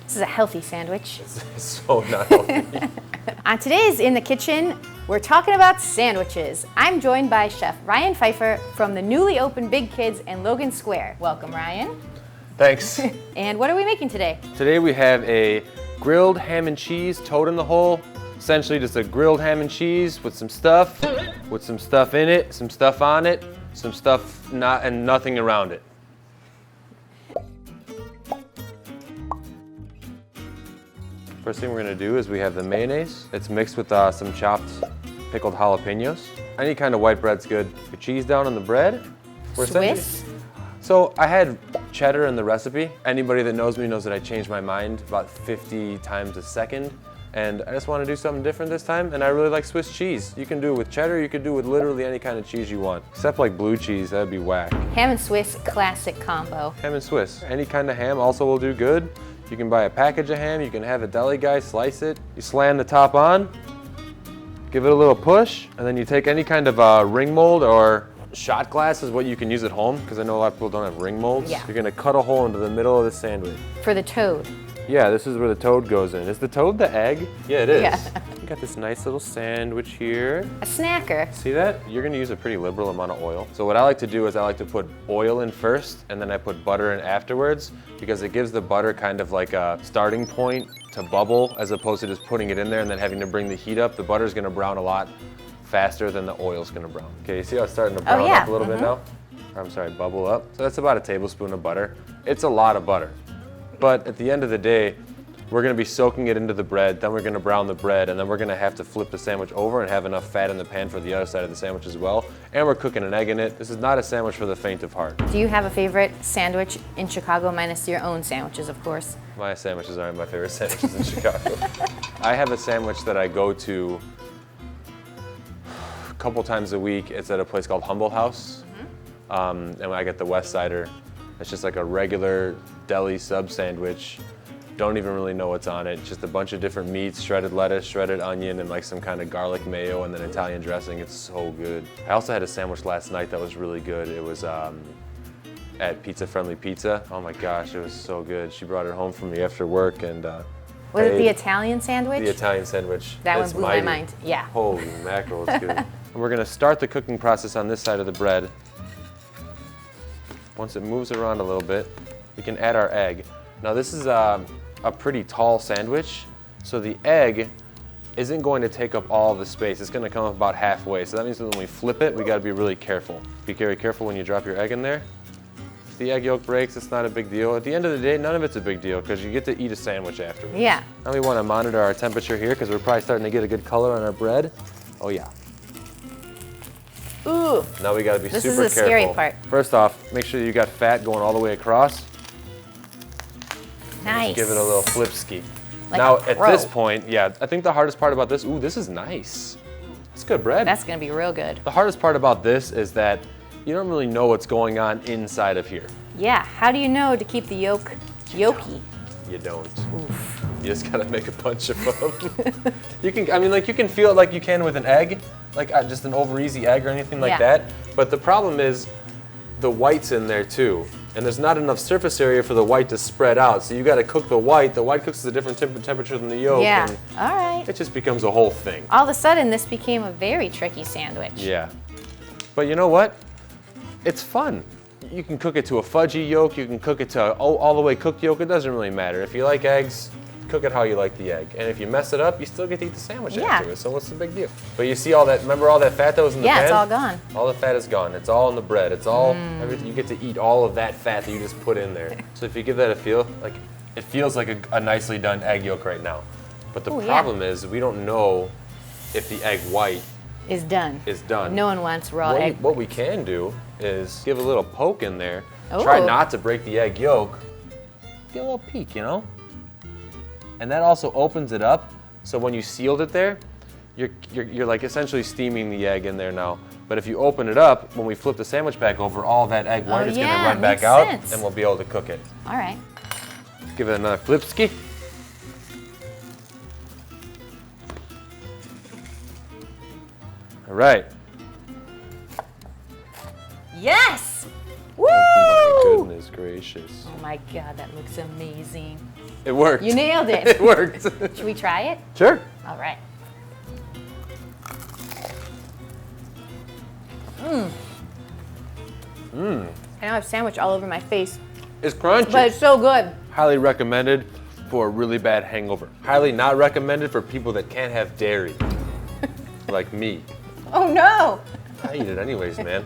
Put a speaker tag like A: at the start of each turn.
A: This is a healthy sandwich.
B: It's so not healthy.
A: On today's In the Kitchen, we're talking about sandwiches. I'm joined by Chef Ryan Pfeiffer from the newly opened Big Kids in Logan Square. Welcome, Ryan.
B: Thanks.
A: And what are we making today?
B: Today we have a grilled ham and cheese toad in the hole. Essentially just a grilled ham and cheese with some stuff in it, some stuff on it, some stuff not and nothing around it. First thing we're gonna do is we have the mayonnaise. It's mixed with some chopped pickled jalapenos. Any kind of white bread's good. Your cheese down on the bread.
A: Swiss?
B: So I had cheddar in the recipe. Anybody that knows me knows that I change my mind about 50 times a second. And I just want to do something different this time, and I really like Swiss cheese. You can do it with cheddar, you can do it with literally any kind of cheese you want. Except like blue cheese, that'd be whack.
A: Ham and Swiss classic combo.
B: Ham and Swiss. Any kind of ham also will do good. You can buy a package of ham, you can have a deli guy slice it. You slam the top on, give it a little push, and then you take any kind of ring mold or shot glass is what you can use at home, because I know a lot of people don't have ring molds.
A: Yeah.
B: You're gonna cut a hole into the middle of the sandwich.
A: For the toad.
B: Yeah, this is where the toad goes in. Is the toad the egg? Yeah, it is.
A: Yeah.
B: You got this nice little sandwich here.
A: A snacker.
B: See that? You're gonna use a pretty liberal amount of oil. So what I like to do is I like to put oil in first, and then I put butter in afterwards, because it gives the butter kind of like a starting point to bubble, as opposed to just putting it in there and then having to bring the heat up. The butter's gonna brown a lot faster than the oil's gonna brown. Okay, you see how it's starting to brown up a little bit now? I'm sorry, bubble up. So that's about a tablespoon of butter. It's a lot of butter. But at the end of the day, we're gonna be soaking it into the bread, then we're gonna brown the bread, and then we're gonna have to flip the sandwich over and have enough fat in the pan for the other side of the sandwich as well. And we're cooking an egg in it. This is not a sandwich for the faint of heart.
A: Do you have a favorite sandwich in Chicago, minus your own sandwiches, of course?
B: My sandwiches aren't my favorite sandwiches in Chicago. I have a sandwich that I go to a couple times a week. It's at a place called Humble House. And I get the West Sider. It's just like a regular deli sub sandwich. Don't even really know what's on it. Just a bunch of different meats, shredded lettuce, shredded onion, and like some kind of garlic mayo and then Italian dressing. It's so good. I also had a sandwich last night that was really good. It was at Pizza Friendly Pizza. Oh my gosh, it was so good. She brought it home for me after work, and
A: Was it the Italian sandwich?
B: The Italian sandwich.
A: That one blew my mind. Yeah.
B: Holy mackerel, it's good. And we're gonna start the cooking process on this side of the bread. Once it moves around a little bit, we can add our egg. Now this is a pretty tall sandwich, so the egg isn't going to take up all the space. It's gonna come up about halfway, so that means that when we flip it, we gotta be really careful. Be very careful when you drop your egg in there. If the egg yolk breaks, it's not a big deal. At the end of the day, none of it's a big deal, because you get to eat a sandwich afterwards.
A: Yeah.
B: Now we wanna monitor our temperature here, because we're probably starting to get a good color on our bread. Oh yeah.
A: Ooh.
B: Now we gotta be super careful.
A: This is the scary part.
B: First off, make sure you got fat going all the way across.
A: Nice.
B: Just give it a little flip ski.
A: Like
B: now
A: a
B: at
A: pro.
B: this point, yeah, I think the hardest part about this, ooh, this is nice. It's good bread.
A: That's gonna be real good.
B: The hardest part about this is that you don't really know what's going on inside of here.
A: Yeah, how do you know to keep the yolk yolky?
B: You don't.
A: Oof.
B: You just gotta make a bunch of them. You can feel it like you can with an egg, like just an over easy egg or anything like that. But the problem is the white's in there too. And there's not enough surface area for the white to spread out. So you gotta cook the white. The white cooks at a different temperature than the yolk.
A: Yeah,
B: And
A: all right.
B: it just becomes a whole thing.
A: All of a sudden, this became a very tricky sandwich.
B: Yeah. But you know what? It's fun. You can cook it to a fudgy yolk. You can cook it to all the way cooked yolk. It doesn't really matter. If you like eggs, cook it how you like the egg. And if you mess it up, you still get to eat the sandwich afterwards. So what's the big deal? But you see all that, remember all that fat that was in the pan?
A: Yeah, it's all gone.
B: All the fat is gone. It's all in the bread. It's all, everything. You get to eat all of that fat that you just put in there. So if you give that a feel, like it feels like a nicely done egg yolk right now. But the problem is we don't know if the egg white
A: Is done.
B: is done.
A: No one wants raw egg.
B: What we can do is give a little poke in there.
A: Ooh.
B: Try not to break the egg yolk. Get a little peek, you know? And that also opens it up, so when you sealed it there, you're like essentially steaming the egg in there now. But if you open it up, when we flip the sandwich back over, all that egg white is gonna run back out, and we'll be able to cook it.
A: All right.
B: Give it another flip ski. All right.
A: Yes! Woo!
B: Oh my goodness gracious.
A: Oh my God, that looks amazing.
B: It worked.
A: You nailed it.
B: It worked.
A: Should we try it?
B: Sure.
A: All right. I now have sandwich all over my face,
B: It's crunchy.
A: but it's so good.
B: Highly recommended for a really bad hangover. Highly not recommended for people that can't have dairy, like me.
A: Oh no!
B: I eat it anyways, man.